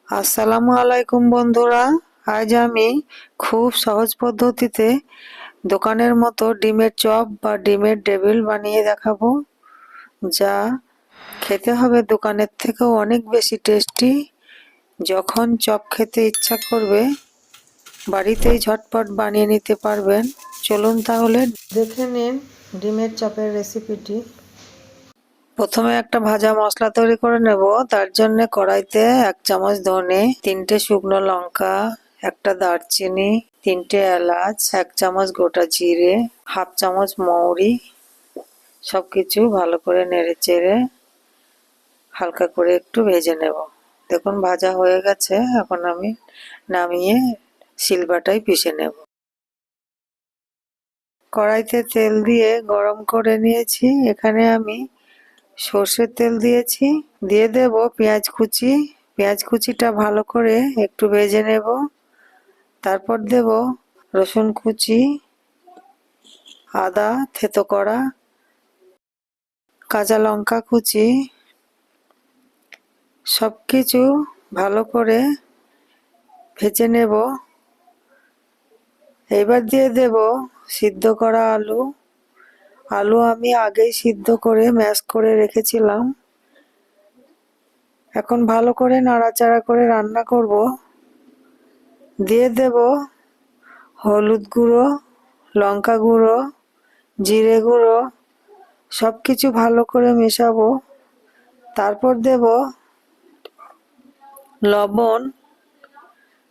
আসসালামু আলাইকুম বন্ধুরা। আজ আমি খুব সহজ পদ্ধতিতে দোকানের মতো ডিমের চপ বা ডিমের টেবিল বানিয়ে দেখাবো, যা খেতে হবে দোকানের থেকেও অনেক বেশি টেস্টি। যখন চপ খেতে ইচ্ছা করবে বাড়িতেই ঝটপট বানিয়ে নিতে পারবেন। চলুন তাহলে দেখে নিন ডিমের চপের রেসিপিটি। প্রথমে একটা ভাজা মশলা তৈরি করে নেব। তার জন্য কড়াইতে 1 চামচ ধনে, 3টে শুকনো লঙ্কা, একটা দারচিনি, 3টে এলাচ, 1 চামচ গোটা জিরে, হাফ চামচ মৌরি, সবকিছু ভালো করে নেড়েচেড়ে হালকা করে একটু ভেজে নেব। দেখুন ভাজা হয়ে গেছে। এখন আমি নামিয়ে শিলবাটায় পিষে নেব। কড়াইতে তেল দিয়ে গরম করে নিয়েছি। এখানে আমি সর্ষের তেল দিয়েছি। দিয়ে দেব পেঁয়াজ কুচি। পেঁয়াজ কুচিটা ভালো করে একটু ভেজে নেব। তারপর দেব রসুন কুচি, আদা থেতো করা, কাঁচা লঙ্কা কুচি, সবকিছু ভালো করে ভেজে নেব। এবার দিয়ে দেব সিদ্ধ করা আলু। আলু আমি আগেই সিদ্ধ করে ম্যাশ করে রেখেছিলাম। এখন ভালো করে নাড়াচাড়া করে রান্না করব। দিয়ে দেব হলুদ গুঁড়ো, লঙ্কা গুঁড়ো, জিরে গুঁড়ো, সবকিছু ভালো করে মেশাবো। তারপর দেব লবণ।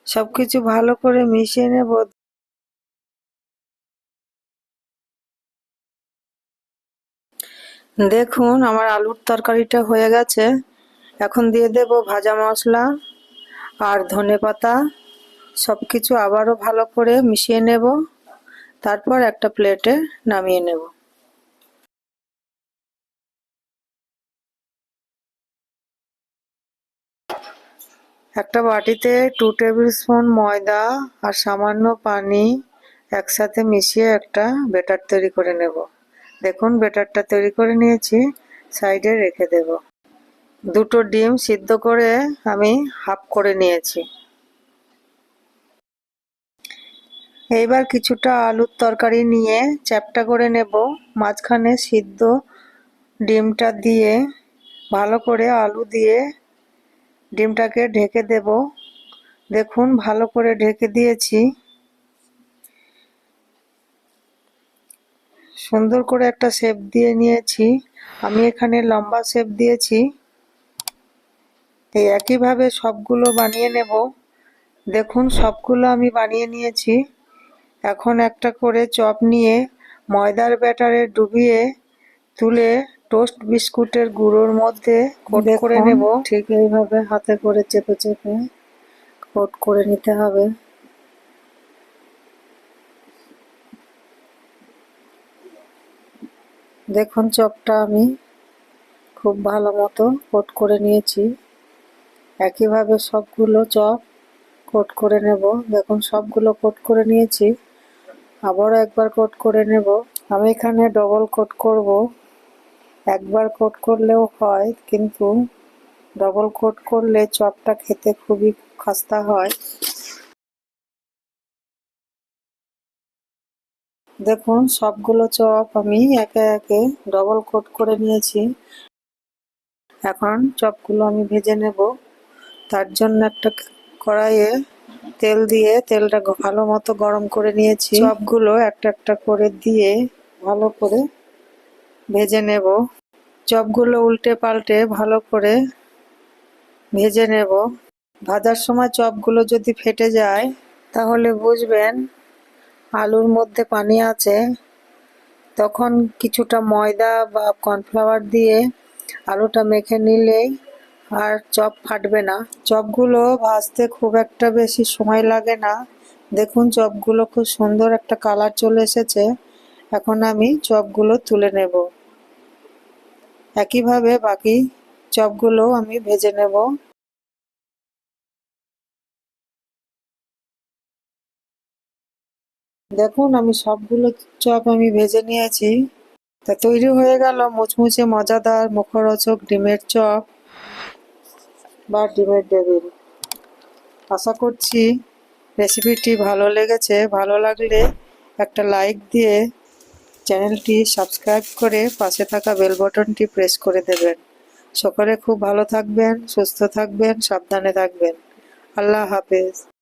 সবকিছু ভালো করে মিশিয়ে নেব। দেখুন আমার আলুর তরকারিটা হয়ে গেছে। এখন দিয়ে দেব ভাজা মশলা আর ধনেপাতা। সবকিছু আবারও ভালো করে মিশিয়ে নেব। তারপর একটা প্লেটে নামিয়ে নেব। একটা বাটিতে 2 টেবিল স্পুন ময়দা আর সামান্য পানি একসাথে মিশিয়ে একটা ব্যাটার তৈরি করে নেব। দেখুন ব্যাটারটা তৈরি করে নিয়েছি, সাইডে রেখে দেব। 2টো ডিম সিদ্ধ করে আমি হাফ করে নিয়েছি। এইবার কিছুটা আলুর তরকারি নিয়ে চ্যাপ্টা করে নেব। মাঝখানে সিদ্ধ ডিমটা দিয়ে ভালো করে আলু দিয়ে ডিমটাকে ঢেকে দেব। দেখুন ভালো করে ঢেকে দিয়েছি। সুন্দর করে একটা শেপ দিয়ে নিয়েছি। আমি এখানে লম্বা শেপ দিয়েছি। এই একইভাবে সবগুলো বানিয়ে নেব। দেখুন সবগুলো আমি বানিয়ে নিয়েছি। এখন একটা করে চপ নিয়ে ময়দার ব্যাটারে ডুবিয়ে তুলে টোস্ট বিস্কুটের গুঁড়োর মধ্যে কোট করে নেব। ঠিক এইভাবে হাতে করে চেপে চেপে কোট করে নিতে হবে। দেখুন চপটা আমি খুব ভালো মতো কোট করে নিয়েছি। একইভাবে সবগুলো চপ কোট করে নেব। দেখুন সবগুলো কোট করে নিয়েছি। আবারও একবার কোট করে নেব। আমি এখানে ডবল কোট করব। একবার কোট করলেও হয়, কিন্তু ডবল কোট করলে চপটা খেতে খুবই খাস্তা হয়। দেখুন সবগুলো চপ আমি একে একে ডবল কোট করে নিয়েছি। এখন চপগুলো আমি ভেজে নেব। তার জন্য একটা কড়াইয়ে তেল দিয়ে তেলটা ভালো মতো গরম করে নিয়েছি। চপগুলো একটা একটা করে দিয়ে ভালো করে ভেজে নেব। চপগুলো উল্টে পাল্টে ভালো করে ভেজে নেব। ভাজার সময় চপগুলো যদি ফেটে যায় তাহলে বুঝবেন আলুর মধ্যে পানি আছে। তখন কিছুটা ময়দা বা কর্নফ্লাওয়ার দিয়ে আলুটা মেখে নিলেই আর চপ ফাটবে না। চপগুলো ভাজতে খুব একটা বেশি সময় লাগে না। দেখুন চপগুলো খুব সুন্দর একটা কালার চলে এসেছে। এখন আমি চপগুলো তুলে নেব। একইভাবে বাকি চপগুলো আমি ভেজে নেব। দেখুন আমি সবগুলো চপ আমি ভেজে নিয়েছি। তা তৈরি হয়ে গেল মুচমুচে মজাদার মুখরোচক ডিমের চপ বা ডিমের টেবিল। আশা করছি রেসিপিটি ভালো লেগেছে। ভালো লাগলে একটা লাইক দিয়ে চ্যানেলটি সাবস্ক্রাইব করে পাশে থাকা বেল বাটনটি প্রেস করে দেবেন। সকলে খুব ভালো থাকবেন, সুস্থ থাকবেন, সাবধানে থাকবেন। আল্লাহ হাফেজ।